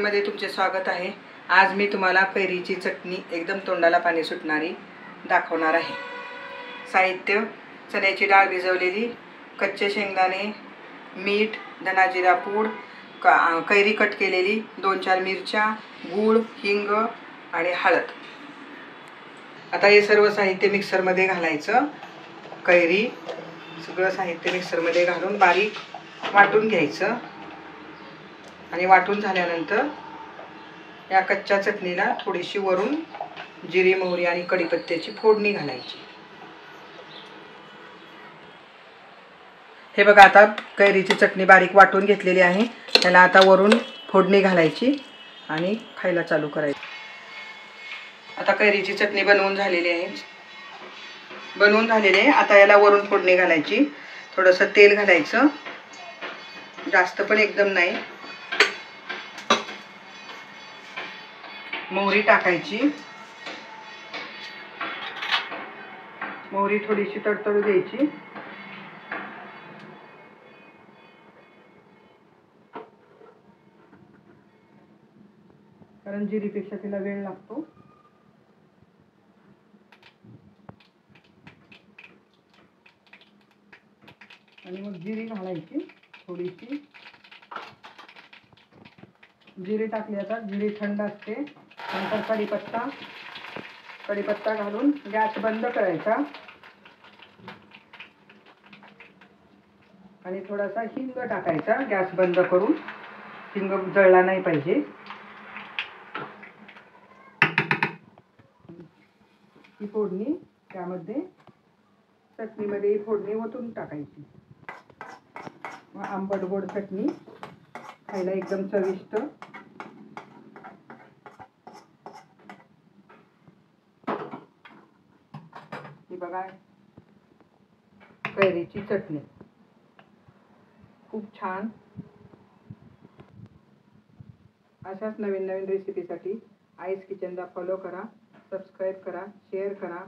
किचनमध्ये तुमचे स्वागत आहे। आज मी तुम्हाला कैरीची चटणी एकदम तोंडाला पाणी सुटणारी दाखवणार आहे। साहित्य: चण्याची डाळ भिजवलेली, कच्चे शेंगदाणे, मीठ, धना जिरा पूड, कैरी कट केलेली, 2-4 मिरच्या, गूळ, हिंग आणि हळद। आता हे सर्व साहित्य मिक्सरमध्ये घालायचं। कैरी सगळं साहित्य मिक्सरमध्ये घालून बारीक वाटून घ्यायचं आणि वाटून झाल्यानंतर या कच्च्या चटणीला थोडीशी वरून जिरी, मोहरी आणि कढीपत्त्याची फोडणी घालायची। हे बघा, आता कैरीची चटणी बारीक वाटून घेतलेली आहे। त्याला आता वरून फोडणी घालायची आणि खायला चालू करायचं। आता कैरीची चटणी बनवून झालेली आहे। आता याला वरून फोडणी घालायची। थोडंसं तेल घालायचं, जास्त पण एकदम नाही। मोहरी टाकायची, मोहरी थोडीशी तडतडू द्यायची। कारण जिरीपेक्षा तिला वेळ लागतो। आणि मग जिरी घालायची थोडीशी। जिरी टाकली, आता जिरी थंड असते। नंतर कढीपत्ता घालून गॅस बंद करायचा आणि थोडासा हिंग टाकायचा गॅस बंद करून। हिंग जळला नाही पाहिजे। ही फोडणी त्यामध्ये चटणीमध्ये फोडणी ओतून टाकायची। आंबट गोड चटणी खायला एकदम चविष्ट। ही बघा, कैरीची चटणी खूप छान। अशाच नवीन रेसिपीसाठी आईज किचनला फॉलो करा, सबस्क्राईब करा, शेअर करा।